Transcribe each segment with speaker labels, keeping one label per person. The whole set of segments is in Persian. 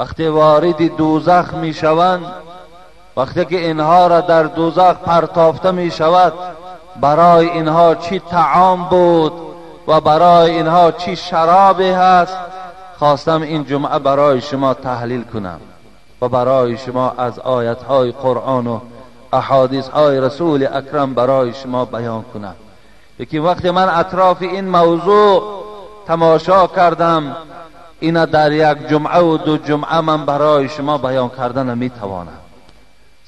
Speaker 1: وقتی وارد دوزخ می شوند، وقتی که اینها را در دوزخ پرتافته می شود، برای اینها چی طعام بود و برای اینها چی شرابی هست، خواستم این جمعه برای شما تحلیل کنم و برای شما از آیت‌های قرآن و احادیث‌های رسول اکرم برای شما بیان کنم. یکی وقتی من اطراف این موضوع تماشا کردم، اینا در یک جمعه و دو جمعه من برای شما بیان کردن نمیتوانم،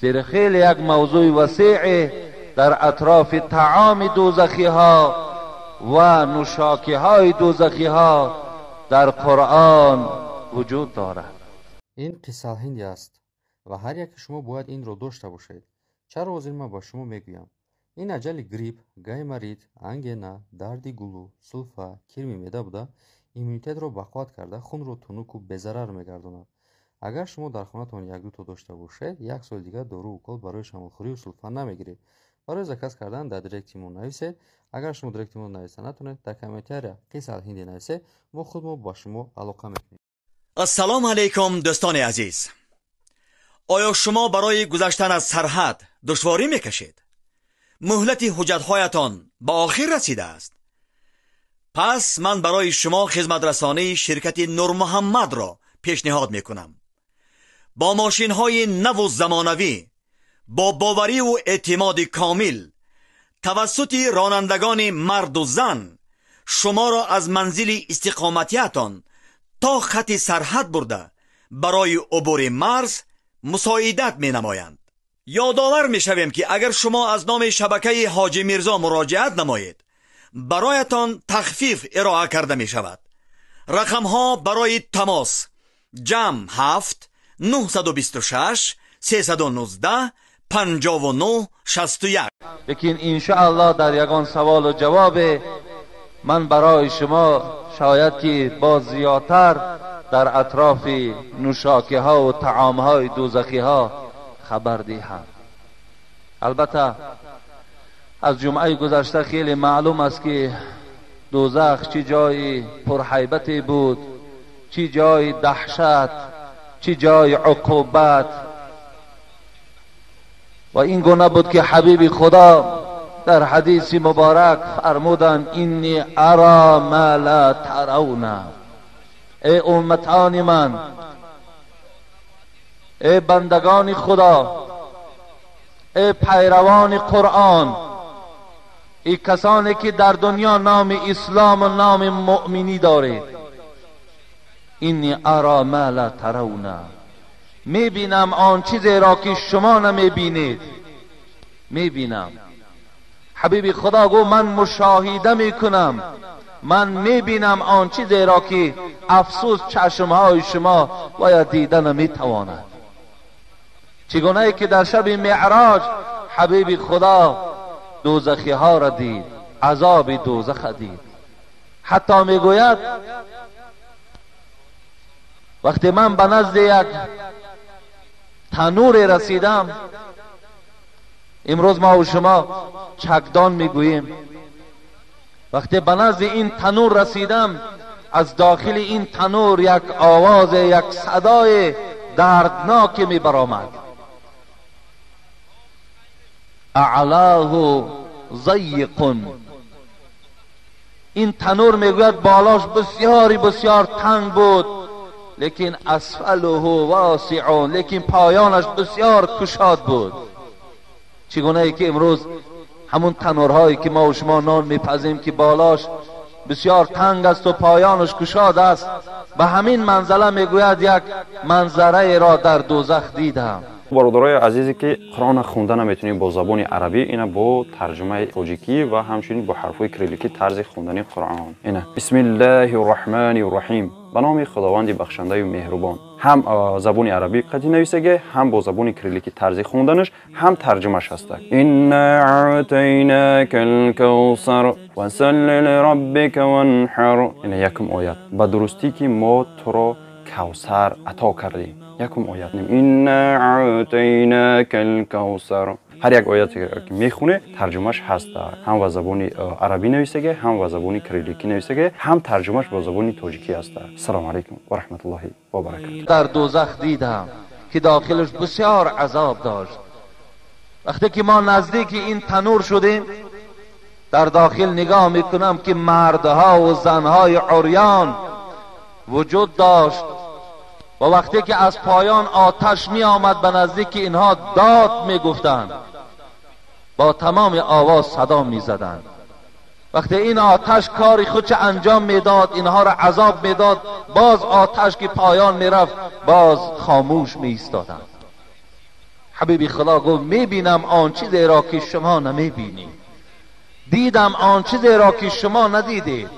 Speaker 1: زیر خیلی یک موضوع وسیع در اطراف طعام دوزخی ها و نوشاکی های دوزخی ها در قرآن وجود دارد.
Speaker 2: این قصه هندی است و هر یک شما باید این رو داشته باشید. چرا از این ما با شما میگویم؟ این عجل گریپ، گایمرید، انگینا، دردی گلو، سلفا، کرمی میده بوده ایمونیتت رو بقوات کرده، خون رو تونوک و بضرر میگرداند. اگر شما در خانه‌تان یک دو تا داشته باشید، یک سال دیگه دارو و کل برای شاملخوری و سلفا نمیگیرید. برای زکات کردن در دایرکتمون نویسید. اگر شما دایرکتمون نویسه نتونید، در کامنت‌ها قصه هندی نویسید، ما خودمون با شما علاقه میکنیم.
Speaker 3: السلام علیکم دوستان عزیز. آیا شما برای گذشتن از سرحد دشواری میکشید؟ مهلت حجت‌هایتان به آخر رسیده است. پس من برای شما خدمت رسانی شرکت نور محمد را پیشنهاد میکنم. با ماشین‌های نو و زمانوی، با باوری و اعتماد کامل، توسط رانندگان مرد و زن، شما را از منزل استقامتیتان تا خط سرحد برده برای عبور مرز مساعدت می نمایند. یادآور می شویم که اگر شما از نام شبکه حاجی میرزا مراجعت نمایید، برایتان تخفیف ارائه کرده می شود. رقم ها برای تماس: جمع 7 926 319 59 61.
Speaker 1: لیکن انشاءالله در یگان سوال و جواب من برای شما شاید که با زیادتر در اطراف نوشاکی ها و طعام های دوزخی ها خبر دهم. البته از جمعه گذشته خیلی معلوم است که دوزخ چی جای پرهیبتی بود، چی جای دهشت، چی جای عقوبت. و این گونه بود که حبیب خدا در حدیث مبارک فرمودند: اینی ارا ما لا ترون. ای امتان من، ای بندگان خدا، ای پیروان قرآن، ای کسانی که در دنیا نام اسلام و نام مؤمنی دارید، اینی ارا ما لا ترون. میبینم آن چیزی را که شما نمیبینید. میبینم. حبیب خدا گو من مشاهده میکنم، من میبینم آن چیزی را که افسوس چشمهای شما باید دیدن نمیتواند. چگونه ای که در شب معراج حبیب خدا دوزخی ها را دید، عذاب دوزخ دید. حتی میگوید وقتی من به نزد یک تنور رسیدم، امروز ما و شما چکدان میگوییم، وقتی به نزد این تنور رسیدم، از داخل این تنور یک آواز، یک صدای دردناک می برآمد: اعلاه ضیق. این تنور میگوید بالاش بسیار تنگ بود، لیکن اسفله واسع، لیکن پایانش بسیار گشاد بود. چگونه ای که امروز همون تنورهایی که ما و شما نان میپزیم که بالاش بسیار تنگ است و پایانش گشاد است، به همین منزله میگوید یک منظره را در دوزخ دیدم.
Speaker 4: برادرای عزیزی که قرآن خوندن نمیتونیم با زبان عربی، اینا با ترجمه تاجیکی و همچنین با حرفای کریلیکی طرز خوندن قرآن. اینا بسم الله الرحمن الرحیم، به نام خداوند بخشنده و مهربان. هم زبان عربی قدی نویسه، هم با زبان کریلیکی طرز خوندنش، هم ترجمهش هست. انا اعطیناک الکوثر فصل لربک وانحر. اینا یکم آیت به درستی که ما تو را کوثر عطا کردیم. یکم آیت نیم. انا اعطیناک الکوثر هر یک آیاتی که میخونه ترجمهش هست، هم با زبان عربی نویسه، هم با زبان کریلیکی نویسه، هم ترجمهش با زبان تاجیکی است. السلام علیکم و رحمت الله و برکاته.
Speaker 1: در دوزخ دیدم که داخلش بسیار عذاب داشت. وقتی که ما نزدیک این تنور شدیم، در داخل نگاه میکنم که مردها و زنهای عریان وجود داشت و وقتی که از پایان آتش می آمد به نزدیک اینها داد می گفتند، با تمام آواز صدا می زدند. وقتی این آتش کاری خودش انجام میداد، اینها را عذاب میداد، باز آتش که پایان میرفت باز خاموش می ایستادند. حبیب خدا گفت میبینم آن چیزی را که شما نمیبینید، دیدم آن چیزی را که شما ندیدید.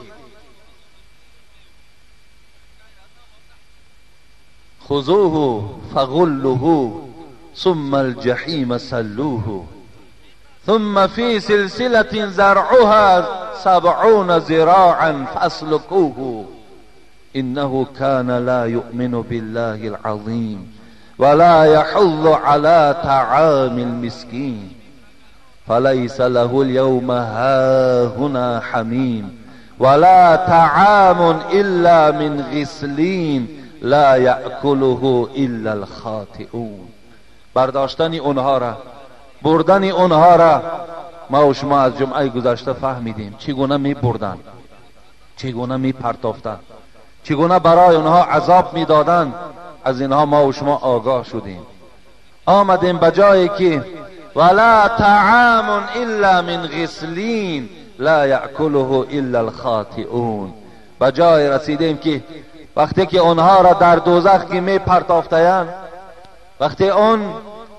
Speaker 1: خذوه فغلوه ثم الجحیم سلوه ثم في سلسلة زرعها 70 ذراعا فاسلكوه انه كان لا يؤمن بالله العظيم ولا يحض على طعام المسكين فليس له اليوم هاهنا حميم ولا طعام الا من غسلين لا يأكله الا الخاطئون. برداشتن اونها را، بردن اونها را ما و شما از جمعه گذشته فهمیدیم چگونه می بردن، چگونه می پرتافتن، چگونه برای اونها عذاب می دادن. از اینها ما و شما آگاه شدیم. آمدیم بجایی که ولا طعام الا من غسلین لا یأکله الا الخاطئون، بجای رسیدیم که وقتی که اونها را در دوزخ که می پرتافتند، وقتی اون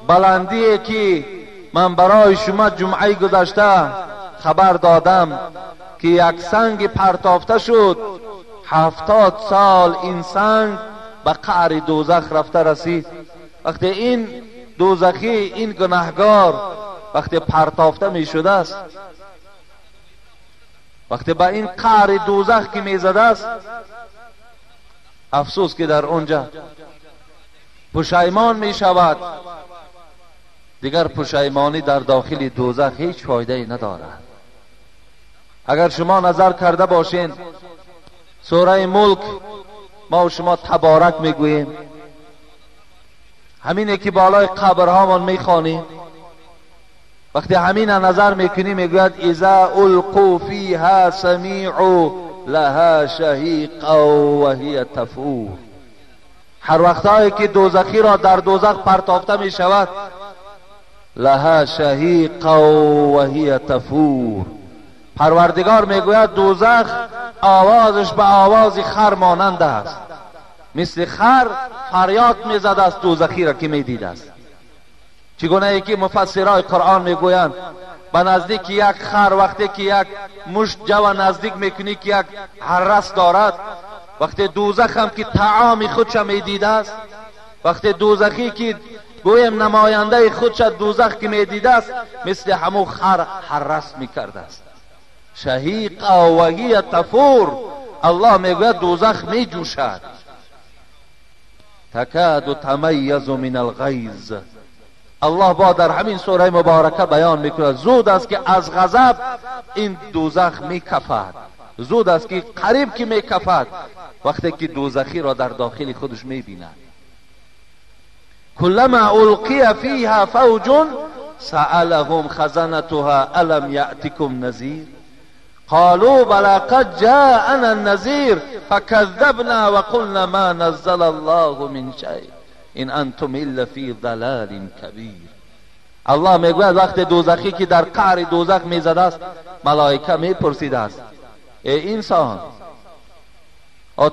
Speaker 1: بلندی که من برای شما جمعه گذشته خبر دادم که یک سنگ پرتافته شد، 70 سال این سنگ به قعر دوزخ رفته رسید. وقتی این دوزخی، این گناهگار وقتی پرتافته می شده است، وقتی به این قعر دوزخ که می زده است، افسوس که در اونجا پشیمان می شود. دیگر پشیمانی در داخل دوزخ هیچ فایده ای ندارد. اگر شما نظر کرده باشین، سوره ملک ما و شما تبارک میگوییم، همینه که بالای قبرهامان میخوانیم، وقتی همین نظر میکنیم میگوید اذا القوا فیها سمیعوا لها شهیقا وهی تفور. هر وقتایی که دوزخی را در دوزخ پرتافته میشود، لها شهیقا وهی تفور، پروردگار میگوید دوزخ آوازش به آواز خر مانند است، مثل خر فریاد میزد است دوزخی را که میدید است. چگونه ای که مفسرای قرآن میگویند به نزدیک یک خر وقتی که یک مشت جو نزدیک میکنی که یک حرس دارد، وقتی دوزخ هم که طعام خودش میدیده است، وقتی دوزخی که گویم نماینده خودش دوزخ که میدیده است، مثل همو خر حرس میکرده است. شهیقا و هی تفور، الله میگوید دوزخ میجوشد. تکاد تمیز من الغیظ، الله با در همین سوره مبارکه بیان میکنه زود است که از غضب این دوزخ میکفد، زود است که قریب که میکفد وقتی که دوزخی را در داخل خودش میبیند. کلما القی فیها فوج سألهم خزنتها الم یأتکم نذیر قالوا بلى قد جاءنا النذیر فكذبنا وقلنا ما نزل الله من شيء ان انتم الا فی ضلال کبیر. الله میگوید وقت دوزخی که در قعر دوزخ میزده است، ملائکه میپرسیده است ای انسان،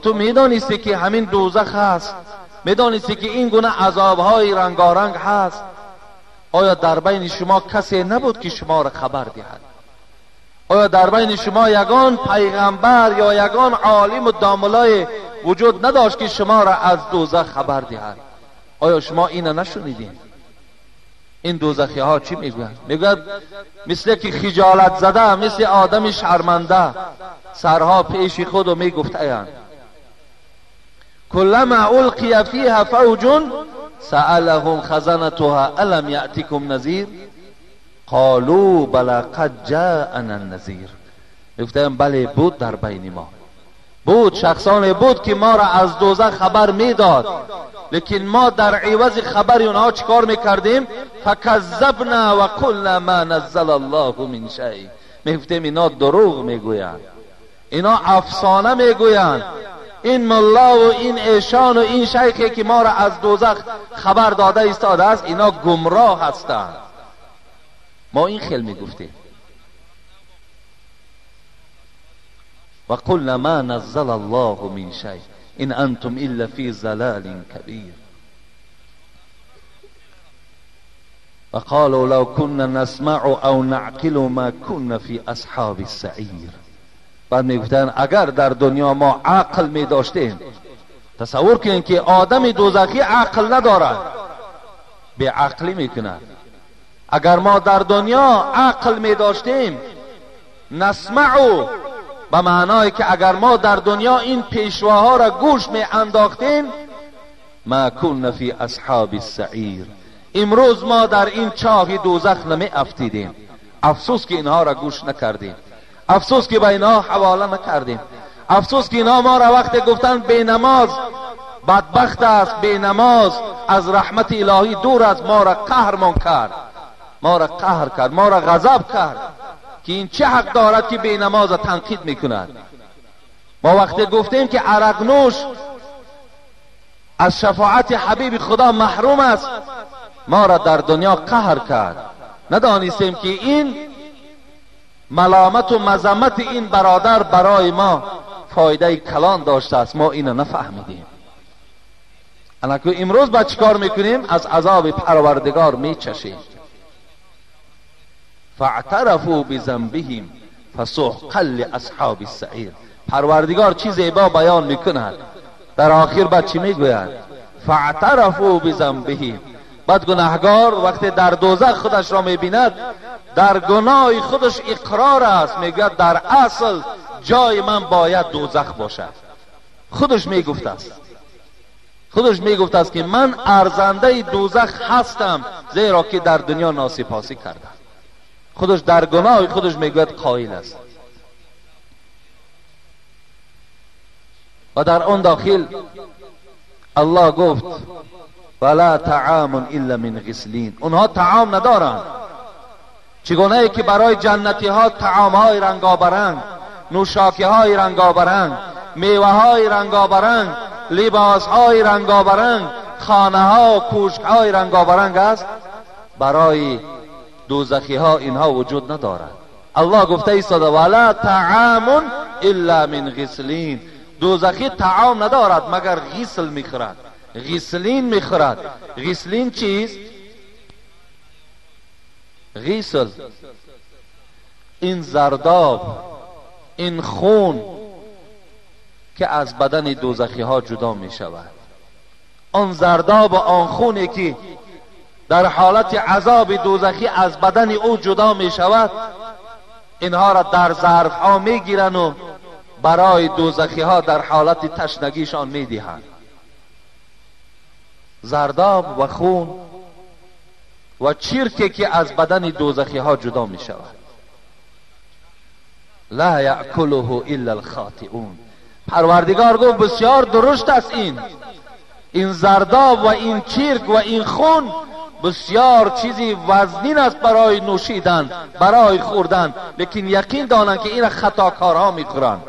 Speaker 1: تو میدانستی که همین دوزخ هست، میدانستی که این گونه عذابهای رنگارنگ هست، آیا در بین شما کسی نبود که شما را خبر دهد؟ آیا در بین شما یگان پیغمبر یا یگان عالم و داملای وجود نداشت که شما را از دوزخ خبر دهد؟ آیا شما اینو نشنیدین؟ این دوزخی ها چی میگوید؟ میگوید مثل که خجالت زده، مثل آدم شرمنده سرها پیش خود و میگفتند کلما القی فیها فوج سألهم خزنتها الم یأتکم نذیر قالوا بلی قد جاءنا النذیر، گفتن بله بود در بین ما، بود شخصانی بود که ما را از دوزخ خبر میداد، لیکن ما در عوض خبر اونها چیکار میکردیم؟ فکذبنا و قلنا ما نزل الله من شیء. میگفتیم اینا دروغ میگویند، اینا افسانه میگویند، این ملا و این ایشان و این شیخی که ما را از دوزخ خبر داده ایستاده است اینا گمراه هستند. ما این خیل میگفتیم. و قلنا ما نزل الله من شیء ان انتم الا فی ضلال کبیر. و قالوا لو كنا نسمع او نعقل ما كنا في اصحاب السعیر. بعد میگفتن اگر در دنیا ما عقل می داشتیم، تصور کنین که آدم دوزخی عقل ندارد، به عقلی میکند. اگر ما در دنیا عقل می داشتیم، نسمعو به معنای که اگر ما در دنیا این پیشواها را گوش می انداختیم، ما کن فی اصحاب السعیر، امروز ما در این چاه دوزخ نمی افتیدیم. افسوس که اینها را گوش نکردیم، افسوس که به اینها حواله نکردیم، افسوس که اینها ما را وقتی گفتن بی نماز بدبخت است، بی نماز از رحمت الهی دور است، ما را قهرمان کرد، ما را قهر کرد، ما را غضب کرد که این چه حق دارد که بی نماز تنقید میکند. ما وقتی گفتیم که عرق نوش از شفاعت حبیب خدا محروم است، ما را در دنیا قهر کرد. ندانستیم که این ملامت و مذمت این برادر برای ما فایده کلان داشته است، ما اینو نفهمیدیم. الان امروز با چیکار میکنیم؟ از عذاب پروردگار میچشیم. فاعترفوا بذنبهم فسحقا لاصحاب السعیر. پروردگار چی زیبا بیان میکند، در آخر بعد چی میگوید؟ فاعترفوا بذنبهم. بعد گناهگار وقتی در دوزخ خودش را میبیند، در گناه خودش اقرار است، میگوید در اصل جای من باید دوزخ باشد. خودش میگفت است، خودش میگفت است که من ارزنده دوزخ هستم، زیرا که در دنیا ناسپاسی کردم. خودش در گناه خودش میگوید قائل است. و در اون داخل الله گفت ولا طعام الا من غسلین. اونها طعام ندارند، چگونه ای که برای جنتی ها طعام های رنگابرنگ، نوشاکی های رنگابرنگ، میوه های رنگابرنگ، لباس های رنگابرنگ، خانه ها و کوشک های رنگابرنگ است، برای دوزخی ها اینها وجود ندارد. الله گفته ایستاده ولا طعام الا من غسلین. دوزخی طعام ندارد مگر غسل میخورد، غسلین میخورد. غسلین چیست؟ غسل این زرداب، این خون که از بدن دوزخی ها جدا می شود، آن زرداب و آن خونی که در حالت عذاب دوزخی از بدن او جدا می شود، اینها را در ظرف ها می گیرن و برای دوزخی ها در حالت تشنگیشان می دهند. زرداب و خون و چرکی که از بدن دوزخی ها جدا می شود. لا یأکله الا الخاطئون. پروردگار گفت بسیار درشت است این زرداب و این چرک و این خون بسیار چیزی وزنین است برای نوشیدن، برای خوردن، لیکن یقین دانند که این خطاکارها میخورند.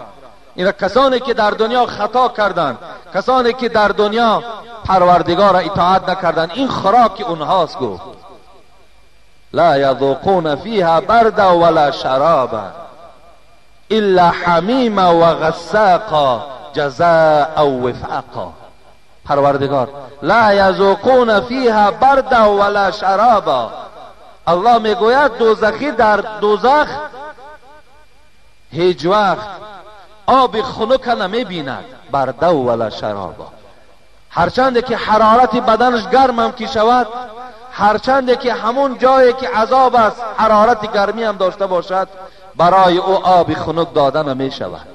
Speaker 1: این کسانی که در دنیا خطا کردند، کسانی که در دنیا پروردگار را اطاعت نکردند، این خوراک اونهاست. گفت لا یذوقون فیها بردا ولا شرابا الا حمیما و غساقا جزاء و وفاقا. پروردگار لا یذوقون فیها بردا ولا شرابا. الله میگوید دوزخی در دوزخ هیچ وقت آب خنک نمیبیند، بردا ولا شرابا. هرچند که حرارت بدنش گرم هم که شود، هرچند که همون جایی که عذاب است حرارت گرمی هم داشته باشد، برای او آب خنک داده نمی شود.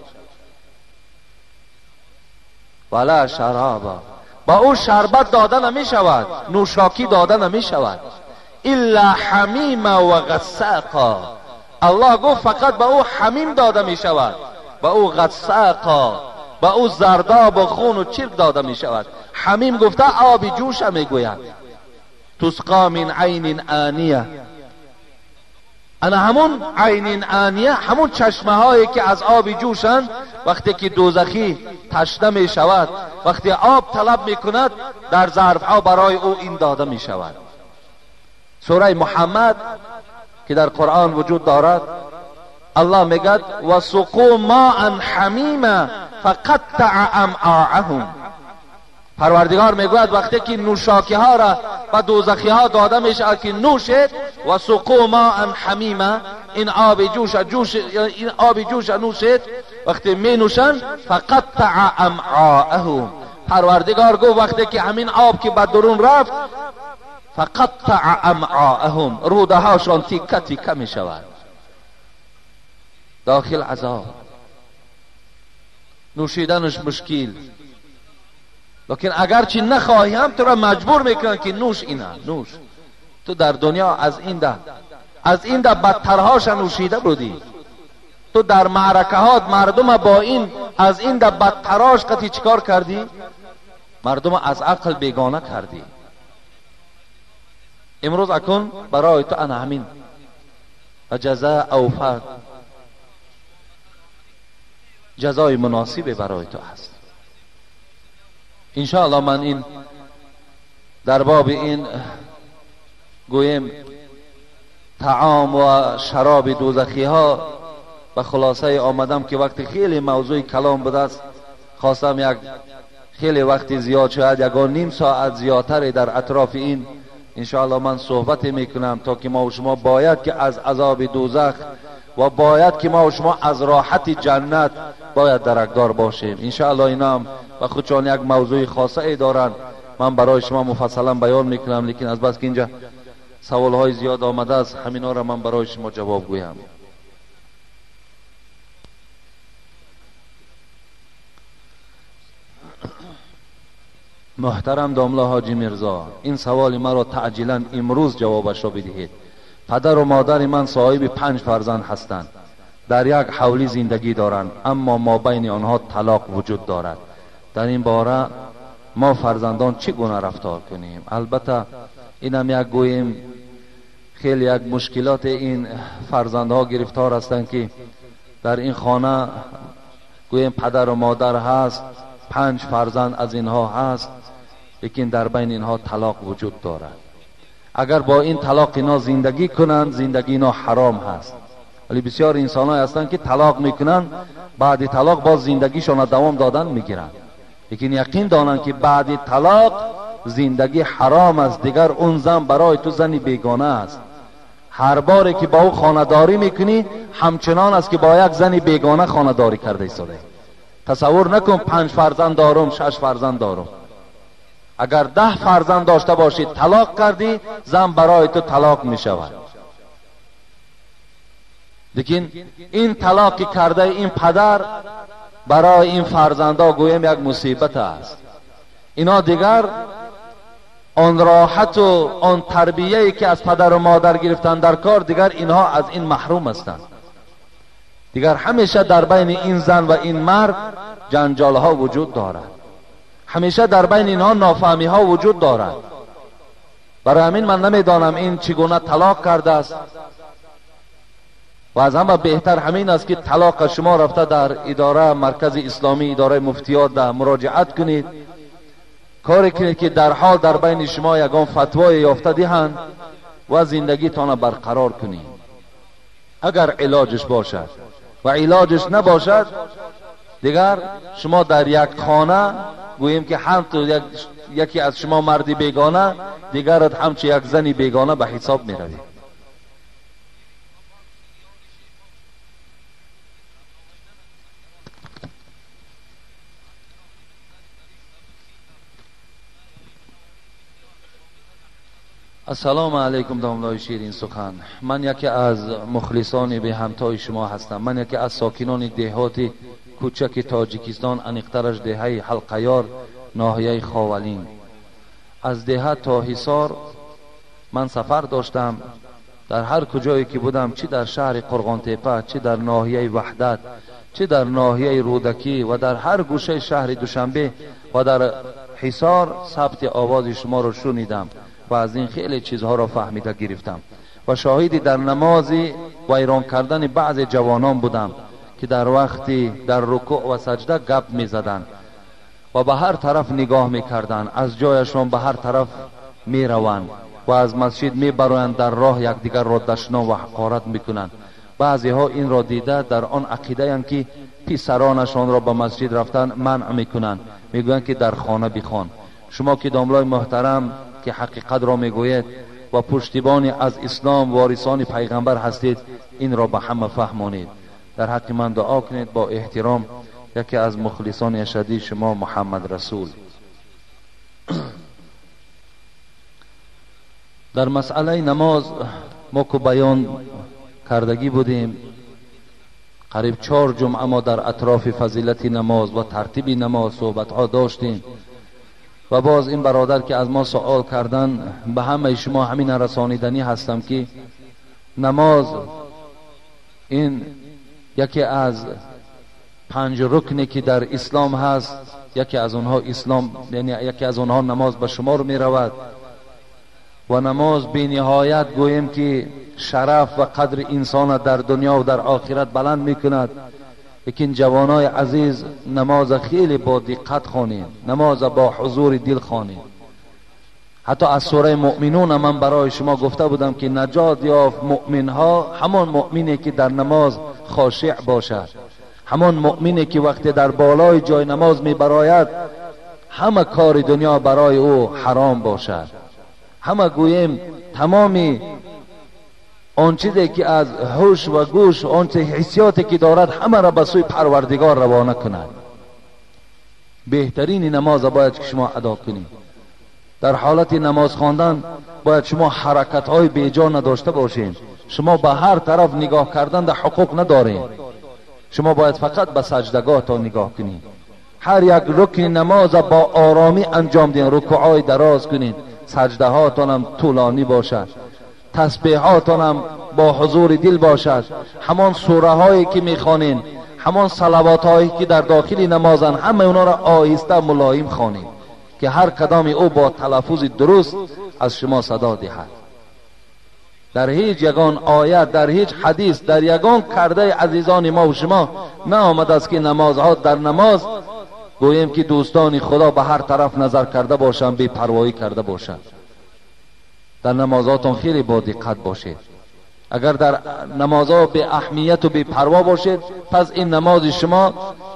Speaker 1: ولا شرابا، با او شربت داده نمی شود، نوشاکی داده نمی شود. الا حمیم و غساقا. الله گفت فقط به او حمیم داده می شود، به او غساقا، به او زرداب و خون و چرک داده می شود. حمیم گفته آب جوش می گوید. تسقا من عین آنیه. انا همون عین آنیه، همون چشمه هایی که از آب جوشند. وقتی که دوزخی تشنه می شود، وقتی آب طلب می کند، در ظرف ها برای او این داده می شود. سوره محمد که در قرآن وجود دارد، الله میگد و سقوا ماء حمیما فقطع امعاءهم. پروردگار میگوید وقتی که نوشاکی ها را به دوزخی ها داده میشه که نوشید، و سقوا ماء حمیما، این آب جوش نوشید. وقتی می نوشند فقطع امعاءهم، پروردگار گفت وقتی که همین آب که به درون رفت، فقطع امعاءهم، روده هاشان تیکه تیکه می شود. داخل عذاب، نوشیدنش مشکل. لیکن اگرچه نخواهی هم تو را مجبور میکنن که نوش اینه، نوش. تو در دنیا از این ده بدترهاش نوشیده بودی. تو در معرکه ها مردم با این از این ده بدترهاش قطعی چیکار کردی؟ مردم از عقل بیگانه کردی. امروز اکن برای تو انا همین و جزاء اوفا، جزای مناسب برای تو هست. انشاءالله من این در باب این گویم طعام و شراب دوزخی ها و خلاصه آمدم که وقتی خیلی موضوع کلام بوده است، خواستم یک خیلی وقتی زیاد شاید یکان نیم ساعت زیادتر در اطراف این انشاءالله من صحبت میکنم، تا که ما و شما باید که از عذاب دوزخ و باید که ما و شما از راحت جنت باید درکدار باشیم. انشاءالله اینا هم و خودشان یک موضوع خاصه ای دارن، من برای شما مفصلا بیان میکنم، لیکن از بس که اینجا سوال های زیاد آمده است، همینا را من برای شما جواب گویم. محترم داملا حاجی میرزا، این سوال مرا تعجیلا امروز جوابش را بدهید. پدر و مادر من صاحب 5 فرزند هستند، در یک حولی زندگی دارند، اما ما بین آنها طلاق وجود دارد. در این باره ما فرزندان چگونه رفتار کنیم؟ البته اینم یک گویم خیلی یک مشکلات این فرزندها گرفتار هستند که در این خانه گویم پدر و مادر هست، 5 فرزند از اینها هست، لیکن در بین اینها طلاق وجود دارد. اگر با این طلاق اینا زندگی کنند، زندگی اینا حرام هست. ولی بسیار انسان های هستند که طلاق میکنند، بعد طلاق باز زندگیشان دوام دادن میگیرند، لیکن یقین دانند که بعد طلاق زندگی حرام است. دیگر اون زن برای تو زنی بیگانه است. هر باری که با او خانه‌داری میکنی همچنان است که با یک زنی بیگانه خانه‌داری کرده ایستاده. تصور نکن 5 فرزند دارم، 6 فرزند دارم. اگر 10 فرزند داشته باشی طلاق کردی، زن برای تو طلاق می شود. لیکن این طلاقی کرده این پدر برای این فرزندا گویم یک مصیبت است. اینا دیگر آن راحت و آن تربیه‌ای که از پدر و مادر گرفتن در کار، دیگر اینها از این محروم هستند. دیگر همیشه در بین این زن و این مرد جنجال ها وجود دارد، همیشه در بین اینها نافهمی ها وجود دارد. برای همین من نمیدانم این چگونه طلاق کرده است، و از همه بهتر همین است که طلاق شما رفته در اداره مرکز اسلامی، اداره مفتیات ده مراجعت کنید، کاری کنید که در حال در بین شما یگان فتوای یافته دهند و زندگی تان برقرار کنید. اگر علاجش باشد و علاجش نباشد، دیگر شما در یک خانه گوییم که هم تو یکی از شما مردی بیگانه، دیگرت همچه یک زنی بیگانه به حساب می روی. السلام علیکم داملای شیرین سخن. من یکی از مخلصان به همتای شما هستم. من یکی از ساکنان دهات کوچک تاجیکستان، انیقترش دهه حلقیار، ناحیه خاولین. از دهه تا حصار من سفر داشتم، در هر کجایی که بودم، چی در شهر قرغان تپه، چی در ناحیه وحدت، چی در ناحیه رودکی و در هر گوشه شهر دوشنبه و در حصار ثبت آواز شما رو شنیدم و از این خیلی چیزها را فهمیده گرفتم و شاهدی در نماز ویران کردن بعض جوانان بودم که در وقتی در رکوع و سجده گپ می زدن و به هر طرف نگاه می کردن، از جایشان به هر طرف می روند و از مسجد می برایند، در راه یکدیگر را دشنام و حقارت می کنند. بعضی ها این را دیده در آن عقیده اند که پسرانشان را به مسجد رفتن منع می کنند، می گویند که در خانه بخوان. شما که داملای محترم که حقیقت را می گوید و پشتیبانی از اسلام وارثان پیغمبر هستید، این را به همه فهمانید. در حق من دعا کنید. با احترام، یکی از مخلصان اشدی شما، محمد رسول. در مسئله نماز ما که بیان کردگی بودیم، قریب 4 جمعه ما در اطراف فضیلت نماز و ترتیب نماز صحبت ها داشتیم و باز این برادر که از ما سوال کردن، به همه شما همین رسانیدنی هستم که نماز این یکی از 5 رکنی که در اسلام هست، یکی از اونها اسلام، یعنی یکی از اونها نماز به شمار می رود و نماز بی نهایت گوییم که شرف و قدر انسان در دنیا و در آخرت بلند می کند. لیکن جوانای عزیز، نماز خیلی با دقت خوانید، نماز با حضور دل خوانید. حتی از سوره مؤمنون من برای شما گفته بودم که نجات یافت مؤمن ها همان مؤمنی که در نماز خاشع باشد، همان مؤمنی که وقتی در بالای جای نماز می براید همه کار دنیا برای او حرام باشد، همه گویم تمامی آن چیزی که از هوش و گوش، آن حسیاتی که دارد، همه را به سوی پروردگار روانه کند. بهترین نماز باید که شما ادا کنید. در حالت نماز خواندن باید شما حرکت های بیجا نداشته باشین. شما به هر طرف نگاه کردن در حقوق ندارین. شما باید فقط به سجدگاه تا نگاه کنید. هر یک رکن نماز با آرامی انجام دین. رکوعای دراز کنید، سجده هاتون هم طولانی باشد، تسبیحاتون هم با حضور دل باشد، همان سوره هایی که میخوانین، همان صلوات هایی که در داخل نمازن، همه اونا را آهسته ملایم خوانید که هر کدام او با تلفظ درست از شما صدا دهد. در هیچ یگان آیت، در هیچ حدیث، در یگان کرده عزیزان ما و شما نه آمده است که نمازها در نماز گوییم که دوستان خدا به هر طرف نظر کرده باشند، بی پروایی کرده باشند. در نمازاتون خیلی با دقت باشید. اگر در نمازها به اهمیت و به پروا باشید، پس این نماز شما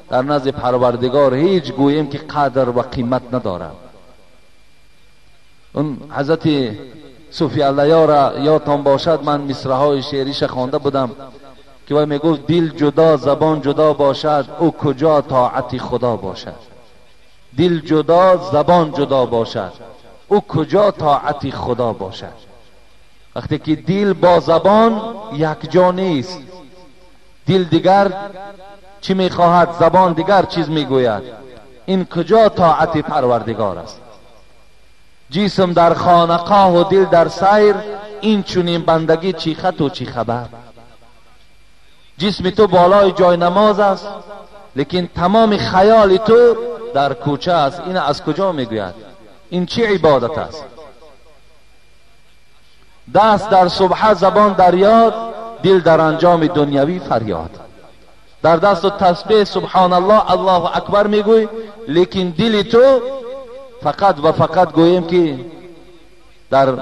Speaker 1: در نزد پروردگار هیچ گوییم که قدر و قیمت ندارد. اون حضرت صوفی الله را یادتان باشد، من مصرع‌های شعریش خوانده بودم که وی میگفت دل جدا زبان جدا باشد، او کجا طاعت خدا باشد. دل جدا زبان جدا باشد، او کجا طاعت خدا باشد. وقتی که دل با زبان یک جا نیست، دل دیگر چی میخواهد، زبان دیگر چیز میگوید، این کجا طاعت پروردگار است. جسم در خانقاه و دل در سیر، این چونین بندگی چی خط و چی خبر. جسم تو بالای جای نماز است، لیکن تمام خیال تو در کوچه است. این از کجا میگوید؟ این چی عبادت است؟ دست در صبح، زبان در یاد، دل در انجام دنیوی فریاد. در دست و تسبیح سبحان الله، الله اکبر میگوی، لیکن دل تو فقط و فقط گوییم که در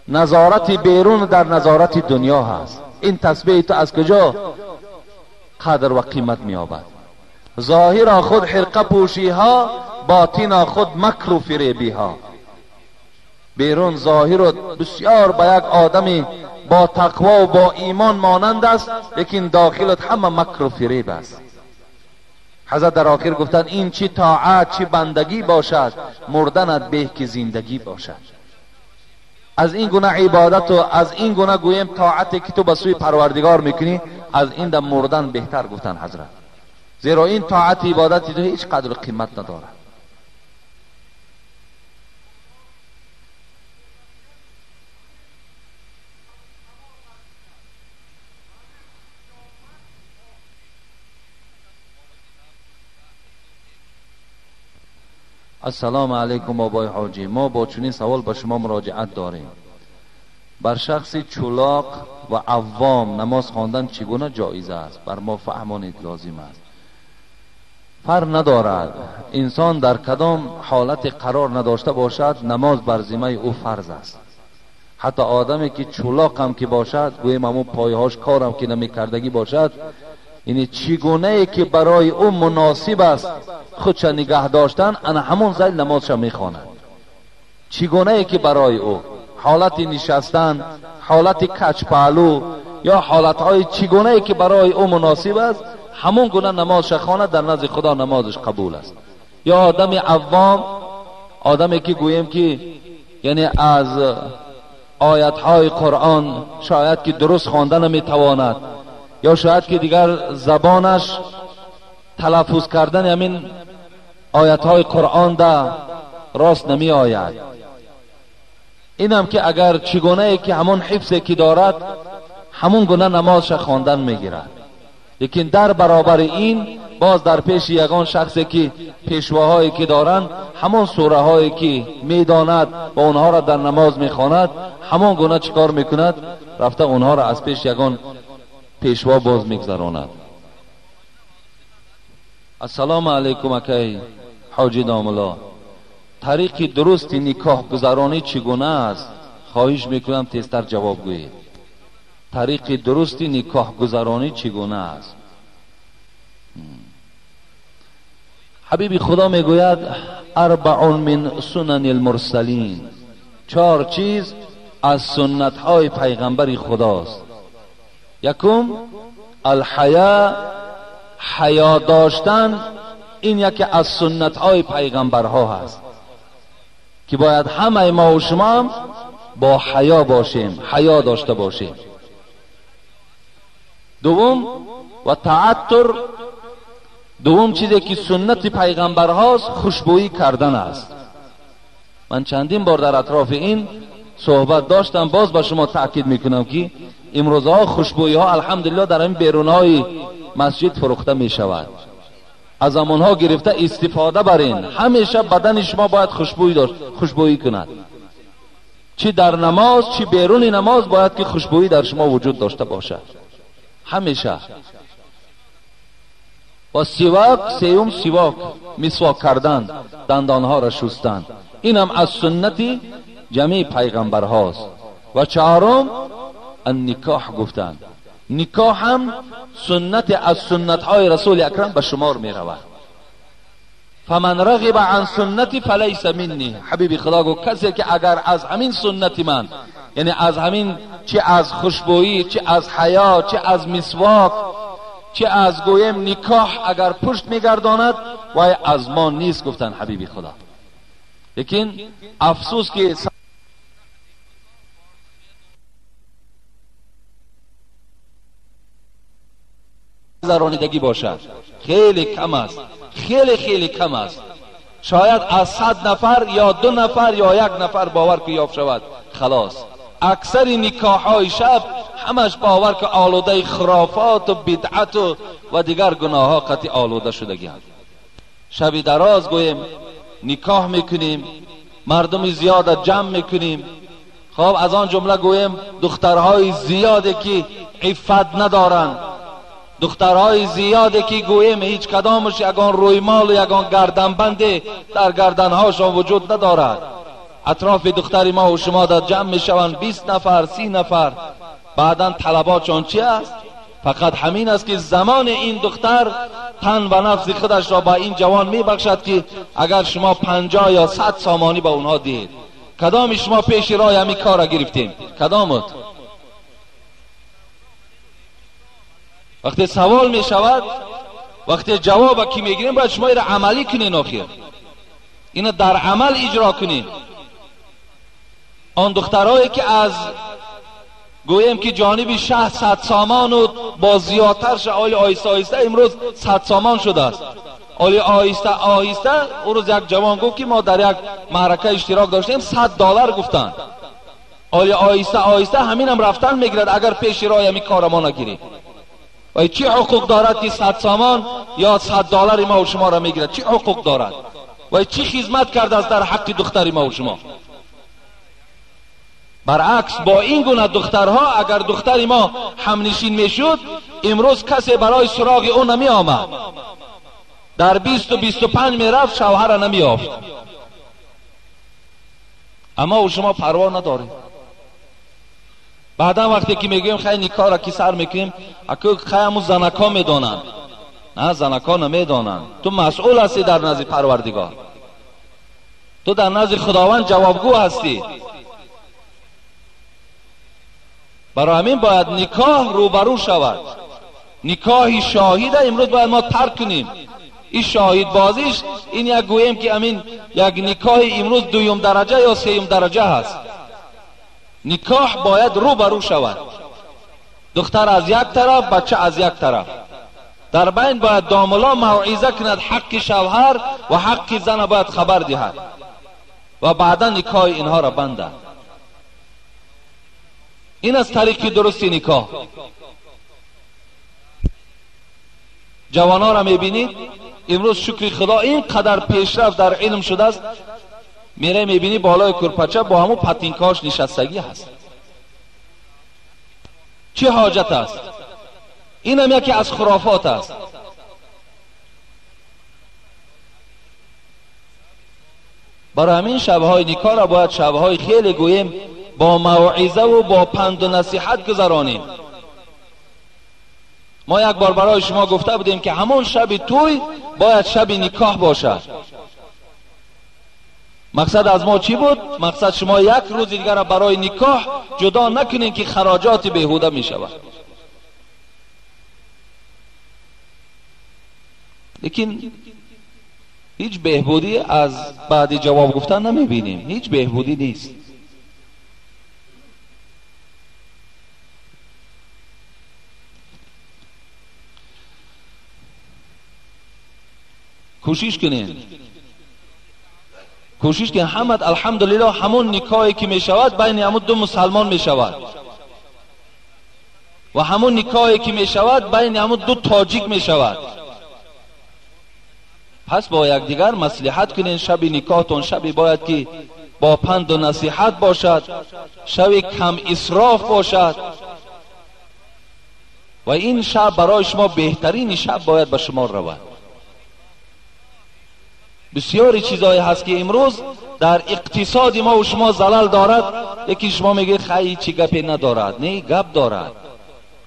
Speaker 1: نظارت بیرون، در نظارت دنیا هست. این تسبیح تو از کجا قدر و قیمت می‌یابد؟ ظاهر خود حرقه پوشی ها، باطن خود مکر و فریبی ها. بیرون ظاهر بسیار با یک آدمی با تقوا و با ایمان مانند است، لیکن داخلت همه مکر و فریب است. حضرت در آخر گفتن این چی طاعت چی بندگی باشد، مردنت به که زندگی باشد. از این گونه عبادت و از این گونه گویم طاعتی که تو به سوی پروردگار میکنی، از این در مردن بهتر گفتن حضرت. زیرا این طاعت عبادتی تو هیچ قدر و قیمت ندارد. السلام علیکم آبای حاجی، ما با چنین سوال به شما مراجعت داریم. بر شخصی چلاق و عوام نماز خواندن چگونه جایز است؟ بر ما فهمانید لازم است. فرق ندارد انسان در کدام حالت قرار نداشته باشد، نماز بر ذمه او فرض است. حتی آدمی که چلاق هم که باشد، گویم همون پایهاش کارم که نمیکردگی باشد، یعنی چگونه ای که برای او مناسب است خودش نگه داشتن، انا همون زل نمازش میخواند. چگونه ای که برای او حالت نشستن، حالت کج پهلو یا حالتهای چگونه ای که برای او مناسب است، همون گونه نمازش خواند، در نزد خدا نمازش قبول است. یا آدم عوام، آدمی که گویم که یعنی از آیتهای قرآن شاید که درست خواندن نمیتواند، یا شاید که دیگر زبانش تلفظ کردن همین آیتهای قرآن دا راست نمی آید، اینم که اگر چگونه ای که همون حفظی که دارد همون گونه نمازش خواندن میگیرد. لیکن در برابر این باز در پیش یگان شخصی که پیشواهایی که دارند، همون سوره هایی که میداند و اونها را در نماز میخواند، همون گونه چیکار میکند؟ رفته اونها را از پیش یگان پیشوا باز میگذراند. السلام علیکم اکی حاجی داملا، طریق درست نکاح گذرانی چگونه است؟ خواهش میکنم تیزتر جواب گویید. طریق درست نکاح گذرانی چگونه است؟ حبیب خدا میگوید اربع من سنن المرسلین، 4 چیز از سنت های پیغمبر خداست. یکم الحیا، حیا داشتن، این یکی از سنت های پیغمبرها هست که باید همه ما و شما هم با حیا باشیم، حیا داشته باشیم. دوم و تعطر، دوم چیزی که سنت پیغمبر هاست خوشبویی کردن است. من چندین بار در اطراف این صحبت داشتم، باز با شما تأکید میکنم که امروزها خوشبویی ها الحمدلله در این بیرون های مسجد فروخته می شود. از زمانها گرفته استفاده برین، همیشه بدن شما باید خوشبویی کند، چی در نماز چی بیرون نماز باید که خوشبویی در شما وجود داشته باشد همیشه. و سواک، سیوم سواک، مسواک کردن، دندانها را شستن، اینم از سنت جمعی پیغمبر هاست. و چهارم النکاح گفتن، نکاح هم سنت از سنت های رسول اکرم به شمار می رود. فمن رغب عن سنتی فلیس منی، حبیب خدا گفت کسی که اگر از همین سنت من، یعنی از همین چه از خوشبویی، چه از حیا، چه از مسواک، چه از گویم نکاح اگر پشت میگرداند، وای از ما نیست گفتن حبیب خدا. لیکن افسوس که زرانیدگی باشد خیلی کم است، خیلی کم است. شاید از 100 نفر یا 2 نفر یا 1 نفر باور که یافت شود خلاص. اکثر نکاح های شب همش باور که آلوده خرافات و بدعت و دیگر گناه ها قطعی آلوده شدگی هست. شب دراز گویم نکاح میکنیم، مردم زیاد جمع میکنیم، خب از آن جمله گویم دخترهای زیاده که عفت ندارن، دخترهای زیاده که گویم هیچ کدامش یگان رویمال و یگان گردنبنده در گردنهاشان وجود ندارد. اطراف دختر ما و شما در جمع میشوند 20 نفر 30 نفر، بعدن طلباتشان چی است؟ فقط همین است که زمان این دختر تن و نفس خودش را با این جوان میبخشد که اگر شما 50 یا 100 سامانی با اونها دید، کدام شما پیش راه همین کار را گرفتیم؟ کدامت؟ وقتی سوال می شود، وقتی جواب کی میگیریم، باید شما را عملی کنین، آخر اینو در عمل اجرا کنین. آن دخترهایی که از گویم که جانب شهر 100 سامان و با زیادتر شعالی آیسته آیسته امروز 100 سامان شده است. آلی آیسته اون روز یک جوان گفت که ما در یک معرکه اشتراک داشتیم، $100 گفتن. آلی آیسته همین هم رفتن میگیرد اگر پیش راه همی کار ما نگیریم. و چی حقوق دارد که 100 سامان یا $100 ما و شما را میگیرد؟ چی حقوق دارد؟ و چی خدمت کرده است در حق دختر ما و شما. برعکس با این گونه دخترها اگر دختر ما همنشین میشد، امروز کسی برای سراغ او نمی آمد، در 20 و 25 میرفت، شوهر نمی یافت. اما او شما پروا ندارید. بعدا وقتی که میگیم خیلی نکاح را که سر میکنیم، اکو خیلی زنکا میدانند. نه، زنکا نمیدانند. تو مسئول هستی در نزد پروردگار، تو در نزد خداوند جوابگو هستی. برای همین باید نکاح روبرو شود. نکاح شاهید امروز باید ما ترک کنیم. این شاهد بازیش این یک گویم که امین یک نکاح امروز دویم درجه یا سوم درجه هست. نکاح باید روبرو شود، دختر از یک طرف، بچه از یک طرف. در بین باید داملا موعظه کند، حق شوهر و حق زن باید خبر دهد و بعدا نکاح اینها را بندد. این از طریق درستی نکاح. جوانان را میبینید امروز شکر خدا اینقدر پیشرفت در علم شده است، میره میبینی بالای کرپچه با همون پتینکاش نشستگی هست. چه حاجت است؟ این هم یکی از خرافات است. برای همین شبهای نکاح را باید شبهای خیلی گویم با موعظه و با پند و نصیحت گذرانیم. ما یک بار برای شما گفته بودیم که همون شب توی باید شب نکاح باشد. مقصد از ما چی بود؟ مقصد شما یک روز دیگر را برای نکاح جدا نکنین که خراجات بیهوده می شود. لیکن هیچ بهبودی از بعد جواب گفتن نمی بینیم. هیچ بهبودی نیست. کوشش کنین حمد الحمدلله همون نکاحی که می شود بین همون دو مسلمان می شود و همون نکاحی که می شود بین همون دو تاجیک می شود. پس با یک دیگر مصلحت کنین. شب نکاحتون شبی باید که با پند و نصیحت باشد، شب کم اسراف باشد و این شب برای شما بهترین شب باید به شما رود. بسیاری چیزایی هست که امروز در اقتصاد ما و شما زلال دارد. یکی شما میگه خیلی چی گپی ندارد. نه، گپ دارد.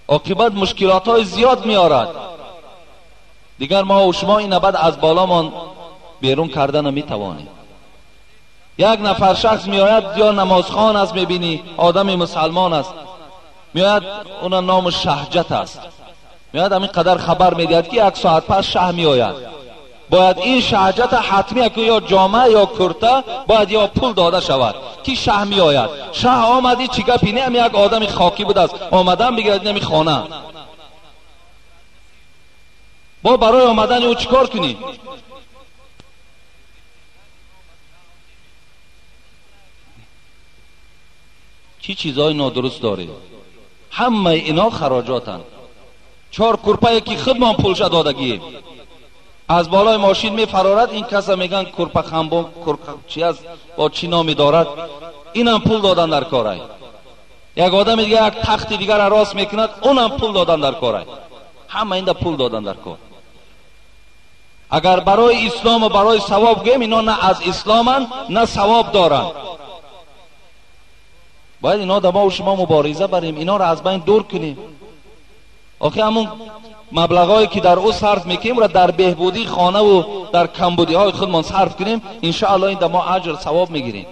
Speaker 1: عاقبت مشکلات های زیاد میارد. دیگر ما و شما این بعد از بالامان بیرون کردن نمیتوانیم. یک نفر شخص میآید یا نمازخوان است، میبینی آدم مسلمان است، میآید اون نام شهجت است، میآید همین قدر خبر میدهد که یک ساعت پس شه میآید. باید این شهجت حتمی که یا جامعه یا کرته باید یا پول داده شود که شه می آید. شه آمدی چی گپی نه، هم یک آدم خاکی بود است، آمدن بگیرد نمی خانه. با برای آمدن او چیکار کنی؟ چی چیزای نادرست داره؟ همه اینا خراجاتن. 4 کرپه که خودمان پولش دادگی از بالای ماشین می فرارد. این کسا میگن کرپه خنبون چی از با چی نامی دارد، اینم پول دادن در کاره. یک آدم دیگه یک تخت دیگر را راست میکند، اونم پول دادن در کاره. همه این پول دادن در کار. اگر برای اسلام و برای ثواب گیم، اینا نه از اسلامن نه ثواب دارن. باید اینا در ما و شما مبارزه بریم، اینا را از بین دور کنیم. آخه همون مبلغایی که در او صرف میکنیم را در بهبودی خانه و در کمبودی های خودمان صرف کنیم، انشاءالله این در ما اجر ثواب میگیریم.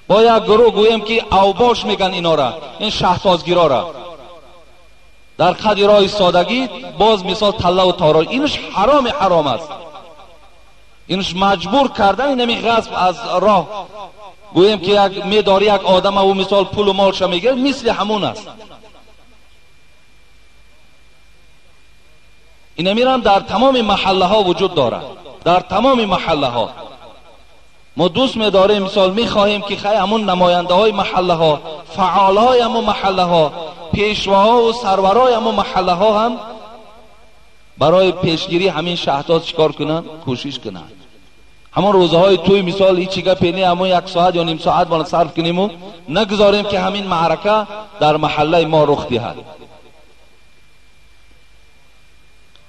Speaker 1: با یک گروه گویم که اوباش میگن اینا را، این شهبازگیرا را در قدرهای سادگی، باز مثال طلا و تارای، اینش حرام است. اینش مجبور کردن، اینمی غصب از راه گویم که یک میداری یک آدم او مثال پول و مالش میگه، مثل همون است. این میرم در تمام محله ها وجود دارد، در تمام محله ها. ما دوست می‌داریم مثال می‌خواهیم که خیلی همون نماینده های محله ها، فعال های همون محله ها، پیشواها و سرورای همون محله ها هم برای پیشگیری همین شهدات چیکار کنن؟ کوشش کنن. همون روزهای توی مثال هیچی گپی نی، همون 1 ساعت یا نیم ساعت باید صرف کنیم و نگذاریم که همین معرکه در محله ما رخ دهد.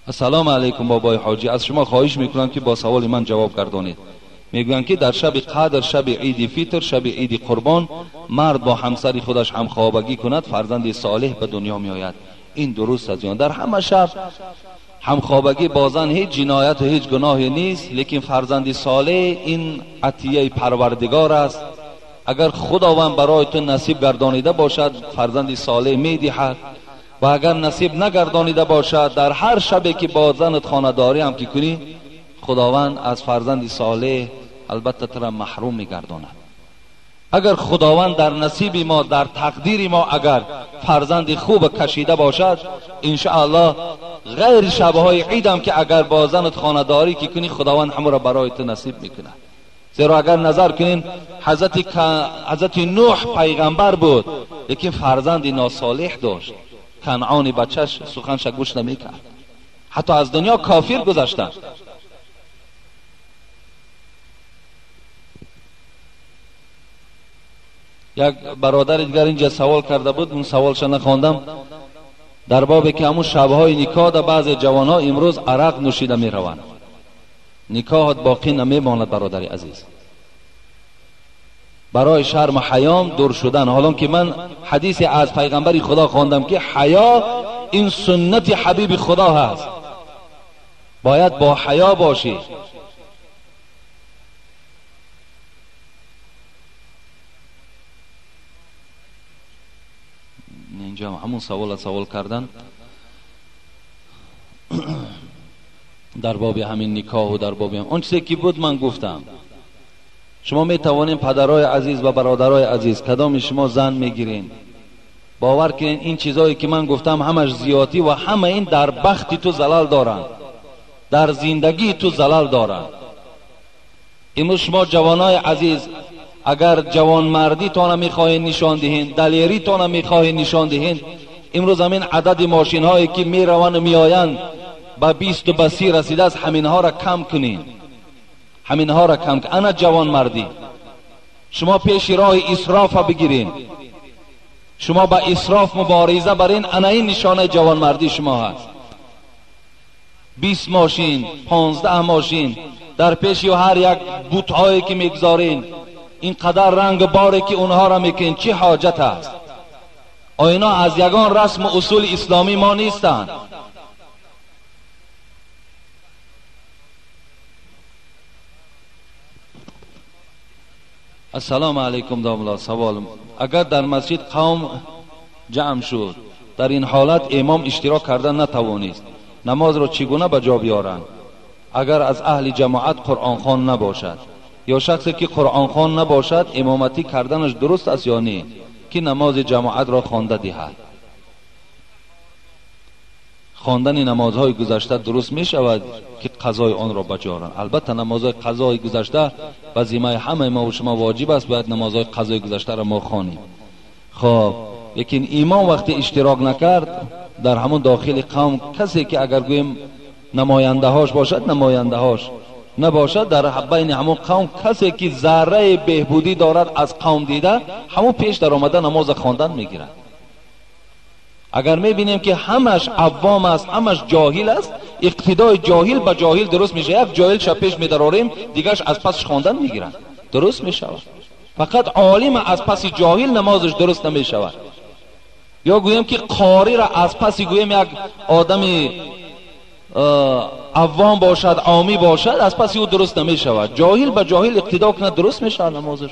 Speaker 1: السلام علیکم بابای حاجی، از شما خواهش میکنم که با سوال من جواب گردانید. میگویند که در شب قدر، شب عید فطر، شب عید قربان مرد با همسر خودش همخوابگی کند فرزند صالح به دنیا می آید. این درست است؟ در همه شب همخوابگی بازن هیچ جنایت و هیچ گناهی نیست، لیکن فرزند صالح این عطیه پروردگار است. اگر خداوند برای تو نصیب گردانیده باشد فرزند صالح می دهد و اگر نصیب نگردانیده باشد در هر شبی که با زنت خانه‌داری هم که کنی خداوند از فرزند صالح البته ترا محروم میگرداند. اگر خداوند در نصیب ما، در تقدیر ما اگر فرزند خوب کشیده باشد ان شاء الله غیر شبهای عید هم که اگر با زنت خانه‌داری که کنی خداوند همو را برای تو نصیب میکند. زیرا اگر نظر کنین حضرت نوح پیغمبر بود لیکن فرزند ناصالح داشت، کنعان بچهش سخنش گوش نمیکرد، حتی از دنیا کافر گذشتند. یک برادر دیگر اینجا سوال کرده بود، اون سوالش نخواندم، در بابی که همون شبهای نکاح در بعض جوانها امروز عرق نوشیده می روند، نکاحت باقی نمی ماند. برادر عزیز، برای شرم و حیام دور شدن، حالا که من حدیث از پیغمبر خدا خواندم که حیا این سنت حبیب خدا هست، باید با حیا باشی. اینجا همون سوال کردن در باب همین نکاح و در باب اون چیزی که بود من گفتم. شما می توانین پدرای عزیز و برادرای عزیز کدام شما زن میگیرین، باور کنین این چیزایی که من گفتم همش زیادی و همه این در بخت تو زلال دارن، در زندگی تو زلال دارن. امروز شما جوانای عزیز اگر جوان مردی تانه میخواهید نشان دهین، دلیری تانه میخواهید نشان دهین، امروز همین عدد ماشین هایی که میروند و میآیند با 20 و 30 رسیده است، همین ها را کم کنین، همین ها را کم کنین. انا جوان مردی، شما پیش راه اسراف بگیرین، شما با اسراف مبارزه برین، انا این نشانه جوان مردی شما هست. 20 ماشین 15 ماشین در پیش هر یک بوت هایی که میگذارین، اینقدر رنگ باری که اونها را میکنین، چه حاجت است؟ اینا از یگان رسم و اصول اسلامی ما نیستند. السلام علیکم داملا، سوال: اگر در مسجد قوم جمع شد در این حالت امام اشتراک کردن نتوانست، نماز را چگونه به جا بیارند؟ اگر از اهل جماعت قرآن خوان نباشد یا شخصی که قرآن خوان نباشد امامتی کردنش درست است یا نه که نماز جماعت را خوانده دهد؟ خواندن نمازهای گذشته درست می شود که قضای آن را بجارند. البته نمازهای قضای گذشته به ذمه همه ما و شما واجب است، باید نمازهای قضای گذشته را ما خوانیم. خب لیکن امام وقتی اشتراک نکرد در همون داخل قوم، کسی که اگر گویم نماینده هاش باشد، نماینده هاش نباشد، در بین همون قوم کسی که ذره بهبودی دارد از قوم دیده، همون پیش در آمده نماز خواندن میگیرد. اگر میبینیم که همش عوام است، همش جاهل است، اقتدای جاهل به جاهل درست میشه. یک جاهل شب پیش میدراریم دیگرش از پس خواندن میگیرن، درست میشود. فقط عالم از پس جاهل نمازش درست نمیشود. یا گویم که قاری را از پس گویم یک آدمی عوام باشد، عامی باشد، از پس او درست نمیشود. جاهل به جاهل اقتدا کنه درست میشه نمازش.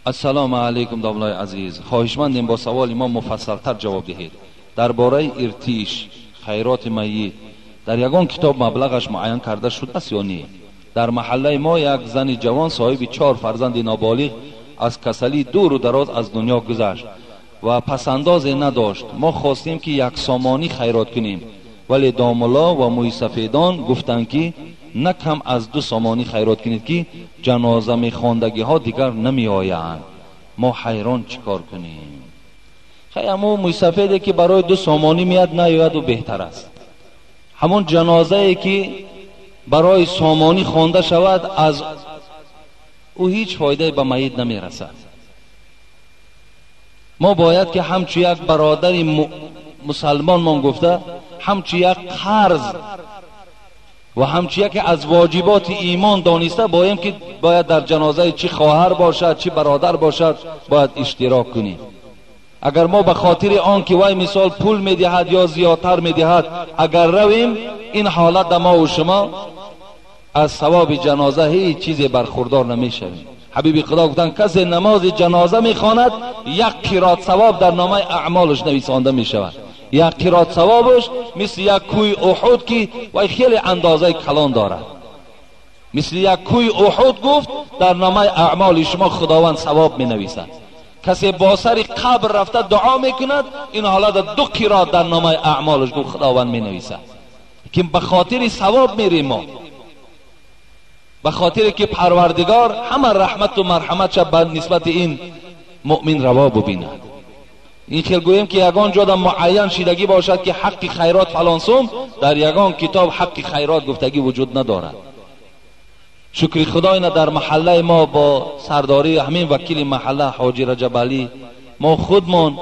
Speaker 1: السلام علیکم داملای عزیز، خواهشمندیم با سوال ما مفصلتر جواب دهید. درباره ارتیش خیرات میت در یگان کتاب مبلغش معین کرده شده است یا نه؟ در محله ما یک زن جوان صاحب 4 فرزند نابالغ از کسلی دور و دراز از دنیا گذشت و پسندازی نداشت. ما خواستیم که 1 سامانی خیرات کنیم، ولی داملا و موی سفیدان گفتند که نه کم از 2 سامانی خیرات کنید که جنازه می خواندگی ها دیگر نمی آیند. ما حیران چیکار کنیم؟ خیلی موی سفیده که برای 2 سامانی میاد نیاید و بهتر است. همون جنازه‌ای که برای سامانی خوانده شود از او هیچ فایده به میت نمیرسد. ما باید که همچو یک برادر مسلمان من گفته، همچو یک قرض و همچو یک از واجبات ایمان دانسته باید در جنازه چی خواهر باشد چی برادر باشد باید اشتراک کنیم. اگر ما به خاطر آن که وای مثال پول میدهد یا زیادتر میدهد اگر رویم، این حالت در ما و شما از ثواب جنازه هیچ چیزی برخوردار نمیشویم. حبیب خدا گفتن کسی نماز جنازه میخواند 1 قیراط ثواب در نامه اعمالش نویسانده میشود. 1 قیراط ثوابش مثل یک کوه احد که وای خیلی اندازه کلان دارد، مثل یک کوه احد گفت در نامه اعمال شما خداوند ثواب می نویسد. کسی با سر قبر رفته دعا میکند، این حالت 2 قیراط در نامه اعمالش گفت خداوند می نویسد. که به خاطر ثواب میریم ما، به خاطر که پروردگار همه رحمت و مرحمت به نسبت این مؤمن روا ببیند. این خیلی گویم که یگان جا معین شدگی باشد که حق خیرات فلان سوم، در یگان کتاب حق خیرات گفتگی وجود ندارد. شکر خدا اینه در محله ما با سرداری همین وکیل محله حاجی رجب علی ما خودمون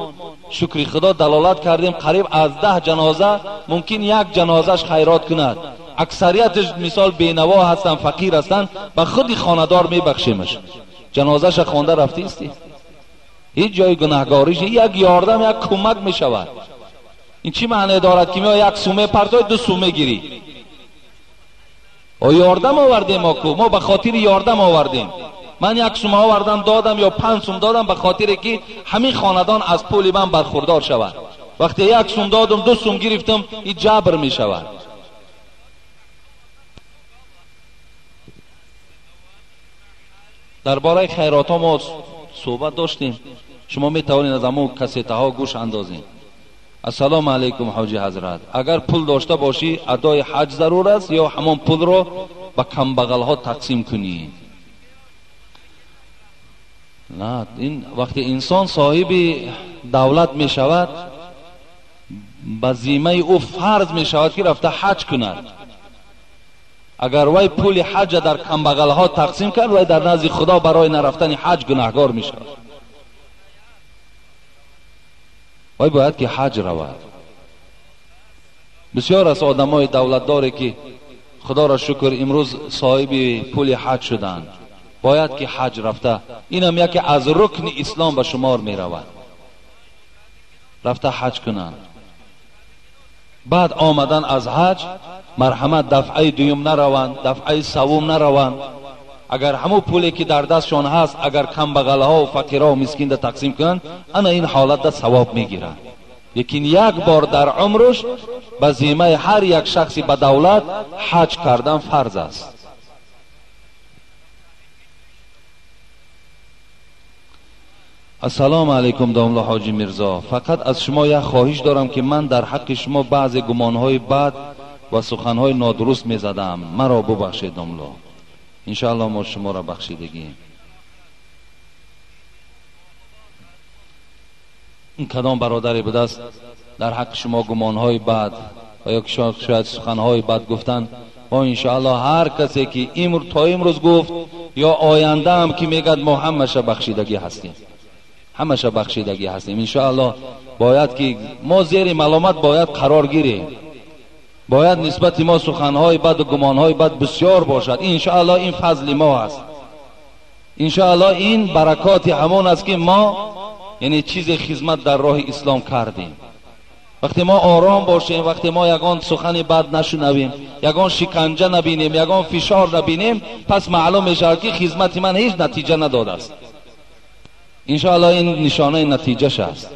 Speaker 1: شکر خدا دلالت کردیم قریب از 10 جنازه ممکن 1 جنازهش خیرات کند. اکثریتش مثال بینوا هستن، فقیر هستن، به خودی خاندار میبخشیمش. جنازهش خوانده رفتی استی هیچ جای گناهگاریش یک یاردم یک کمک میشود. این چی معنی دارد که ما 1 سومه پرتای 2 سومه گیری؟ او یاردم آوردیم ما به خاطر یاردم آوردیم. من 1 سومه آوردم دادم یا 5 سوم دادم به خاطر که همین خاندان از پول من برخوردار شود. وقتی 1 سوم دادم 2 سوم گرفتم این جبر میشود. درباره خیرات ها ما صحبت داشتیم، شما می توانید از همون کسیته ها گوش اندازین. السلام علیکم حاجی حضرت، اگر پول داشته باشی ادای حج ضرور است یا همون پول رو به کم بغل ها تقسیم کنی؟ نه، این وقتی انسان صاحب دولت می شود به ذمه او فرض می شود که رفته حج کند. اگر وای پول حج در کم بغل ها تقسیم کرد وای در نزد خدا برای نرفتن حج گناهگار می شود. وای باید که حج رود. بسیار از آدمای دولتداری که خدا را شکر امروز صاحب پول حج شدند باید که حج رفته، اینم یکی از رکن اسلام به شمار می رود، رفته حج کنند. بعد آمدن از حج مرحمت دفعه دوم نروند، دفعه سوم نروند. اگر همو پولی که در دستشان هست اگر کم بغل ها و فقیرها و مسکین ده تقسیم کنند، انا این حالت ده ثواب میگیرند. لیکن 1 بار در عمرش به ذمه هر یک شخصی به دولت حج کردن فرض است. السلام علیکم داملا حاجی میرزا، فقط از شما یک خواهش دارم که من در حق شما بعض گمانهای بد و سخنهای نادرست میزدم، مرا ببخشید داملا. انشاءالله ما شما را بخشیدگی. این کدام برادری به دست در حق شما گمانهای بد و یا شاید سخنهای بد گفتن، ما انشاءالله هر کسی که تا امروز گفت یا آینده هم که میگد ما همش بخشیدگی هستیم، همش بخشیدگی هستیم. انشاءالله باید که ما زیر ملامت باید قرار گیریم، باید نسبت ما سخنهای بد و گمانهای بد بسیار باشد. انشاءالله این فضل ما است، انشاءالله این برکات همون است که ما یعنی چیز خدمت در راه اسلام کردیم. وقتی ما آرام باشیم، وقتی ما یگان سخن بد نشنویم، یگان شکنجه نبینیم، یگان فشار نبینیم، پس معلوم میشه که خدمت من هیچ نتیجه نداده است. انشاءالله این نشانه نتیجهش است.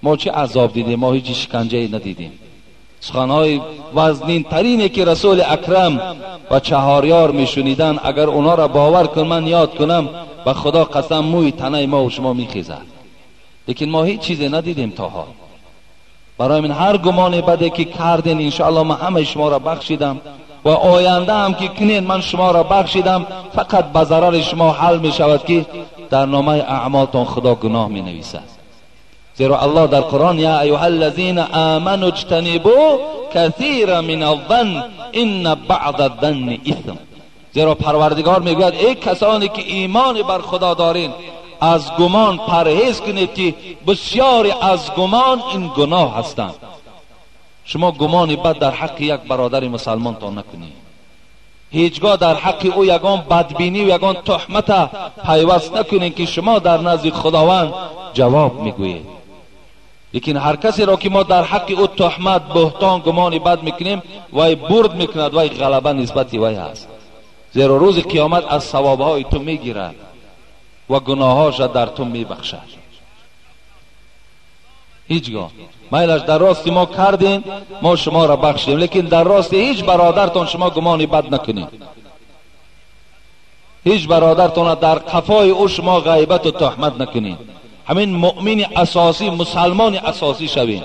Speaker 1: ما چه عذاب دیدیم؟ ما هیچ شکنجه ندیدیم. سخنهای وزنین ترینی که رسول اکرم و چهاریار میشنیدن اگر اونا را باور کنم من یاد کنم به خدا قسم موی تنه ما و شما میخیزد. لیکن ما هیچ چیزی ندیدیم تا حال. برای من هر گمان بدی که کردین انشاءالله من همه شما را بخشیدم و آینده هم که کنین من شما را بخشیدم. فقط به ضرر شما حل می شود که در نامه اعمالتان خدا گناه می نویسد. زیرا الله در قرآن یا ایها الذین آمنوا اجتنبوا کثیرا من الظن ان بعض الظن اثم. زیرا پروردگار میگوید ای کسانی که ایمان بر خدا دارین از گمان پرهیز کنید که بسیاری از گمان این گناه هستند. شما گمان بد در حق یک برادر مسلمان تا نکنید. هیچگاه در حق او یگان بدبینی و یگان تهمت پیوست نکنید که شما در نزد خداوند جواب میگویید. لیکن هر کسی را که ما در حق او تهمت، بهتان، گمان بد میکنیم وای برد میکند، وای غلبه نسبت وای هست. زیرا روز قیامت از ثوابهای تو میگیرد و گناهاش در تو میبخشد. هیچگاه میلش در راست ما کردین ما شما را بخشیم، لیکن در راست هیچ برادرتان شما گمان بد نکنید. هیچ برادرتان در قفای او شما غیبت و تهمت نکنید. همین مؤمن اساسی، مسلمان اساسی شوید.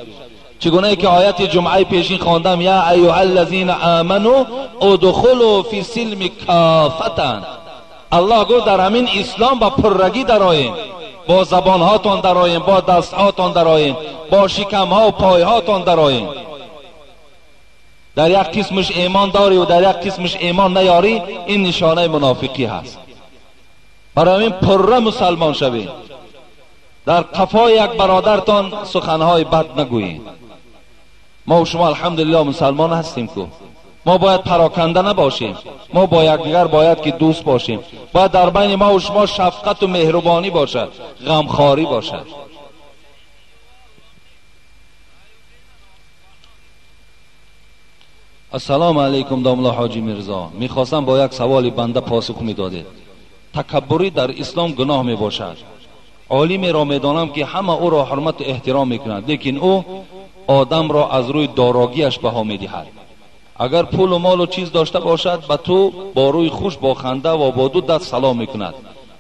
Speaker 1: چگونه که آیت جمعه پیشین خواندم یا ایها الذین آمنوا ادخلوا فی السلم کافة. الله گفت در همین اسلام با پررگی درآیین، با زبانهاتون درآیین، با دستهاتون درآیین، با شکمها و پایهاتون درآیین. در یک قسمش ایمان داری و در یک قسمش ایمان نیاری، این نشانه منافقی هست. برای همین پرره مسلمان شوید. در قفای یک برادرتان سخنهای بد نگویید. ما و شما الحمدلله مسلمان هستیم که ما باید پراکنده نباشیم. ما با یکدیگر باید که دوست باشیم. باید در بین ما و شما شفقت و مهربانی باشد، غمخواری باشد. السلام علیکم دام الله حاجی میرزا. میخواستم با یک سوال بنده پاسخ میدادید. تکبری در اسلام گناه میباشد. عالمی را میدانم که همه او را حرمت و احترام میکنند، لیکن او آدم را از روی داراگیش بها میدهد. اگر پول و مال و چیز داشته باشد به تو با روی خوش، با خنده و با دو دست سلام میکند،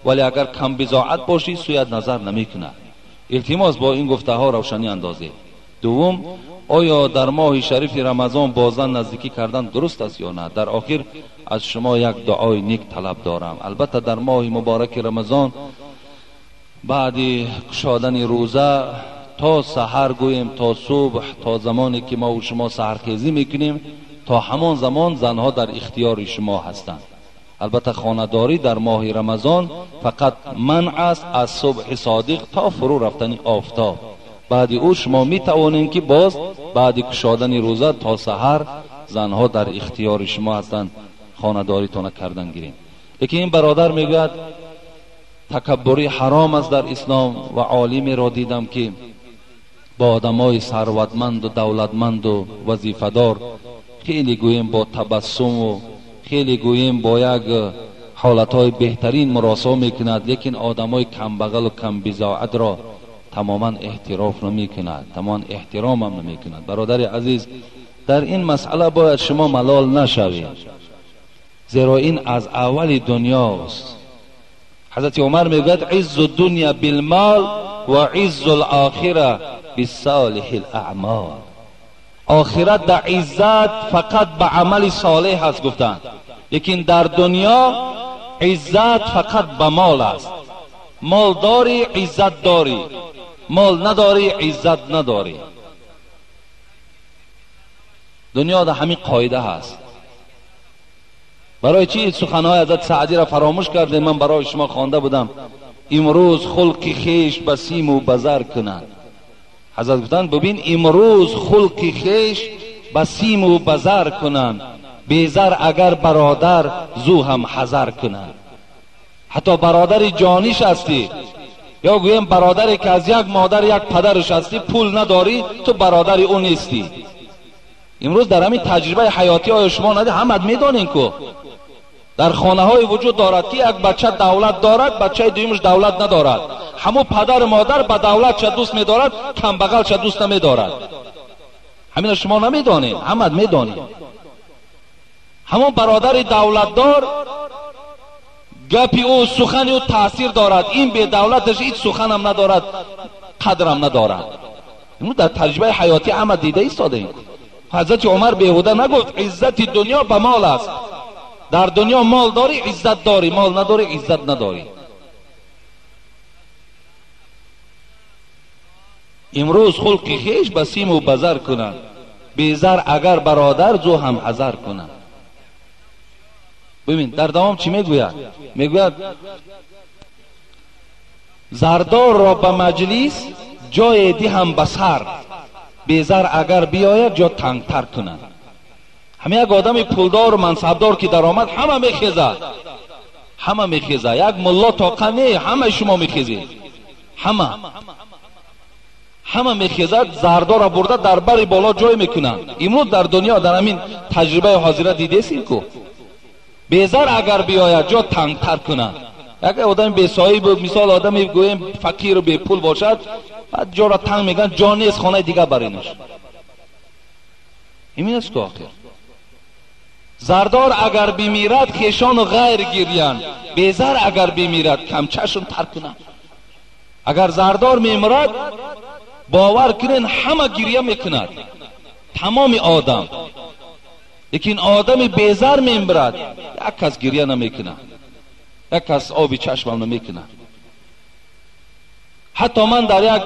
Speaker 1: ولی اگر کم بضاعت باشی سویت نظر نمیکند. التماس با این گفته ها روشنی اندازید. دوم، آیا در ماه شریف رمضان با زن نزدیکی کردن درست است یا نه؟ در آخر از شما یک دعای نیک طلب دارم. البته در ماه مبارک رمضان بعد گشادن روزه تا سحر گویم، تا صبح، تا زمانی که ما و شما سحرخیزی میکنیم، تا همان زمان زنها در اختیار شما هستند. البته خانه‌داری در ماه رمضان فقط منع است از صبح صادق تا فرو رفتن آفتاب. بعد او شما می توانید که باز بعد گشادن روزه تا سحر زنها در اختیار شما هستند، خانه‌داری تا نکردن گیریم. لیکن این برادر میگوید تکبری حرام است در اسلام و عالمی را دیدم که با آدمای ثروتمند و دولتمند و وظیفه‌دار خیلی گویم با تبسم و خیلی گویم با یک حالتهای بهترین مراسم میکند، لیکن آدمای کم بغل و کم بضاعت را تماما احتراف نمیکند، تماما احترام هم نمیکند. برادر عزیز، در این مسئله باید شما ملال نشوید، زیرا این از اول دنیاست. حضرت عمر میگوید عز الدنیا بالمال و عز الاخره بالصالح الاعمال. آخرت در عزت فقط به عمل صالح است گفتند، لیکن در دنیا عزت فقط به مال است. مال داری عزت داری، مال نداری عزت نداری. دنیا در همین قاعده هست. برای چی سخنهای حضرت سعدی را فراموش کردیم؟ من برای شما خوانده بودم امروز خلق خیش بسیم و بزر کنند. حضرت گفتند ببین امروز خلق خیش بسیم و بزر کنند، بیزر اگر برادر زو هم حذر کنند. حتی برادر جانیش هستی یا گویم برادری که از یک مادر یک پدرش هستی، پول نداری تو برادر اون نیستی. امروز در همین تجربه حیاتی های شما ندید، همت میدانین که در خانه های وجود دارد که یک بچه دولت دارد، بچه دویمش دولت ندارد. همون پدر مادر با دولت چه دوست میدارد، کم بغل چه دوست نمیدارد. همین شما نمیدانین، همت میدانین. همون برادر دولت دار گپی او سخنی او تاثیر دارد، این به دولتش هیچ سخن هم ندارد، قدر هم ندارد. اینو در تجربه حیاتی همت دیده ایستاده این. حضرت عمر بیهوده نگفت عزت دنیا به مال است. در دنیا مال داری عزت داری، مال نداری عزت نداری. امروز خلق خیش به سیم و بزر کنند، بیزر اگر برادر زو هم حذر کنند. ببین در دوام چی میگوید؟ میگوید زردار را به مجلس جای دی هم بسر، بیزر اگر بیاید جا تنگتر کنند. همه یک آدم پولدار و منصبدار که در آمد همه میخیزد، همه میخیزد. یک ملا طاقه نه، همه شما میخیزید، همه میخیزد. زردار را برده در بر بالا جای میکنند. امروز در دنیا در همین تجربه حاضره دیدید کو بیزر اگر بیاید جا تنگتر کنند. یک آدم بی صاحب، مثال آدمی گویم فقیر و بی پول باشد، بعد جا را تنگ میگن، جا نیست خانه دیگه برینش. همین است که آخر زردار اگر بمیرد خیشان و غیر گیریند، بیزر اگر بمیرد کم چشم تر کنند. اگر زردار میمیرد باور کنین همه گریه میکند، تمام آدم. لیکن آدم بیزر میمیرد یک کس گریه نمیکنه، یک کس آبی چشم نمیکنه. حتی من در یک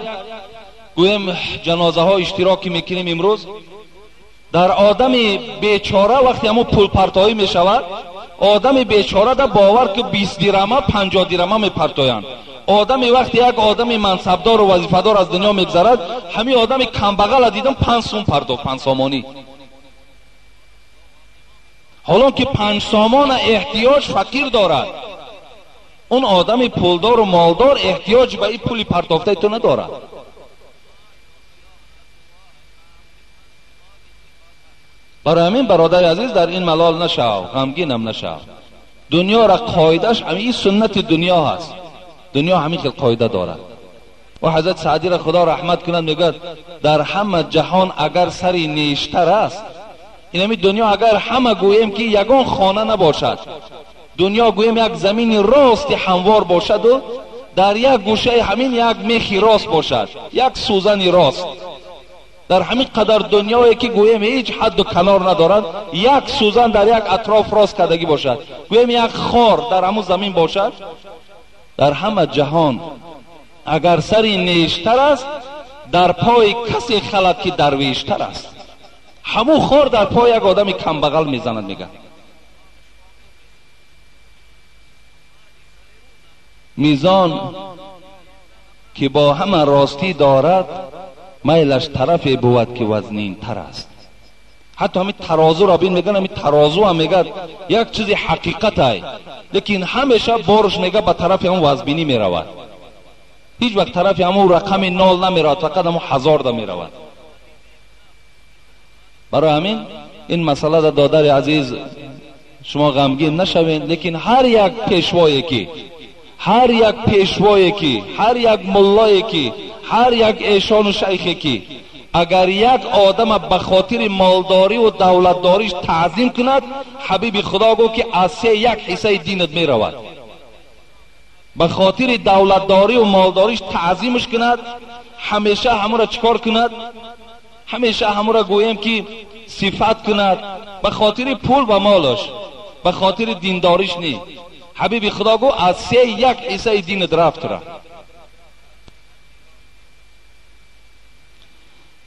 Speaker 1: گویم جنازه ها اشتراکی میکنیم امروز، در آدم بیچاره وقتی همون پول پرتایی میشود، آدم بیچاره در باور که 20 درمه 50 درمه میپرتایند. آدمی وقتی یک آدم منصبدار و وظیفه‌دار از دنیا میگذرد، همین آدم کمبغل دیدم 5 سوم پرداخت، 5 سامانی. حالا که 5 سامان احتیاج فقیر دارد، اون آدم پولدار و مالدار احتیاج به این پولی پرداخته تو ندارد. برای همین برادر عزیز در این ملال نشو، غمگینم نشو. دنیا را قاعدش همین سنت دنیا هست، دنیا همین که قاعده دارد. و حضرت سعدی را خدا رحمت کند میگه در همه جهان اگر سری نیشتر است، این همین دنیا اگر همه گویم که یگان خانه نباشد، دنیا گویم یک زمین راست هموار باشد و در یک گوشه همین یک میخی راست باشد، یک سوزن راست، در همین قدر دنیایی که گویم هیچ حد و کنار ندارد، یک سوزن در یک اطراف راست کردگی باشد، گویم یک خار در همون زمین باشد، در همه جهان اگر سری نیشتر است، در پای کسی خلد که درویشتر است. همون خار در پای یک آدم کمبغل میزند. میگه میزان که با همه راستی دارد، میلش طرفی بود که وزنین تر است. حتی همین ترازو را بین میگن، همین ترازو هم میگه یک چیز حقیقت های، لیکن همیشه بارش میگه به طرف همون وزبینی میرود، هیچ وقت طرف همون رقم نال نمیرود، فقط همون 1000 دا میرود. برای همین این مسئله دا دادر عزیز شما غمگین نشوین. لیکن هر یک پیشوایی که، هر یک پیشوایی که، هر یک ملایی که، هر یک ایشان و شیخی که اگر یک آدم به خاطر مالداری و دولتداریش تعظیم کند، حبیب خدا گو که از 3 یک حصه دینت می رود. به خاطر دولتداری و مالداریش تعظیمش کند، همیشه همون را چکار کند؟ همیشه همون را گویم که صفت کند، به خاطر پول و مالش، به خاطر دینداریش نی. حبیب خدا گو از 3 یک حصه دینت رفت را.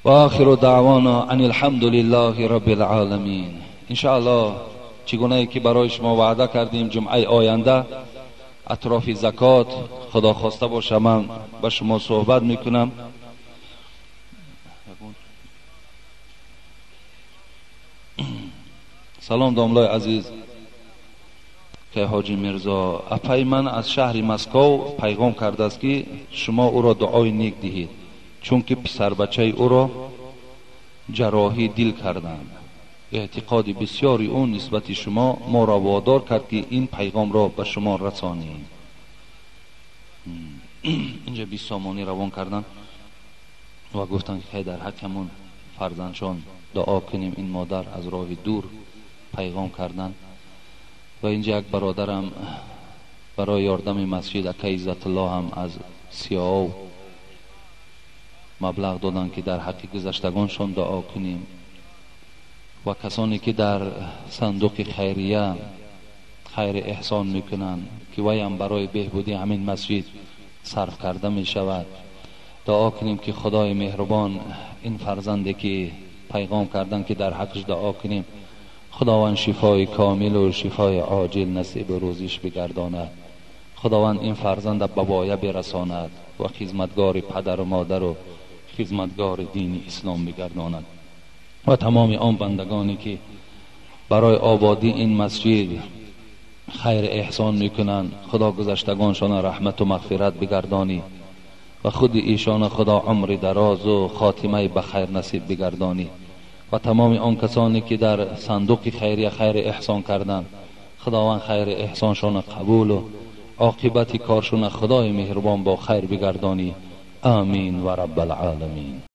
Speaker 1: و آخر دعوانا ان الحمد لله رب العالمین. انشاءالله چگونه که برای شما وعده کردیم جمعه آینده اطراف زکات خدا خواسته باشه من با شما صحبت میکنم. سلام داملای عزیز که حاجی میرزا اپای من از شهر مسکو پیغام کرده است که شما او را دعای نیک دهید، چون که پسر بچه او را جراحی دل کردند. اعتقاد بسیاری اون نسبت شما ما را وادار کرد که این پیغام را به شما رسانیم. اینجا 20 سامانی روان کردن و گفتن که در حکمون فرزندشان دعا کنیم. این مادر از راه دور پیغام کردن. و اینجا یک برادرم برای یاردم مسجد اکا عزت الله هم از سیاو مبلغ دادن که در حق گذشتگانشان دعا کنیم. و کسانی که در صندوق خیریه خیر احسان میکنن که وی هم برای بهبودی همین مسجد صرف کرده می شود. دعا کنیم که خدای مهربان این فرزندی که پیغام کردن که در حقش دعا کنیم، خداوند شفای کامل و شفای عاجل نصیب روزیش بگرداند. خداوند این فرزند به بایه برساند و خدمتگار پدر و مادر و خدمتگار دین اسلام بگرداند. و تمام آن بندگانی که برای آبادی این مسجد خیر احسان میکنند، خدا گذشتگانشان رحمت و مغفرت بگردانی و خود ایشان خدا عمر دراز و خاتمه بخیر نصیب بگردانی. و تمام آن کسانی که در صندوق خیریه خیر احسان کردند، خداوند خیر احسانشان قبول و عاقبت کارشون خدای مهربان با خیر بگردانی. آمین و رب العالمین.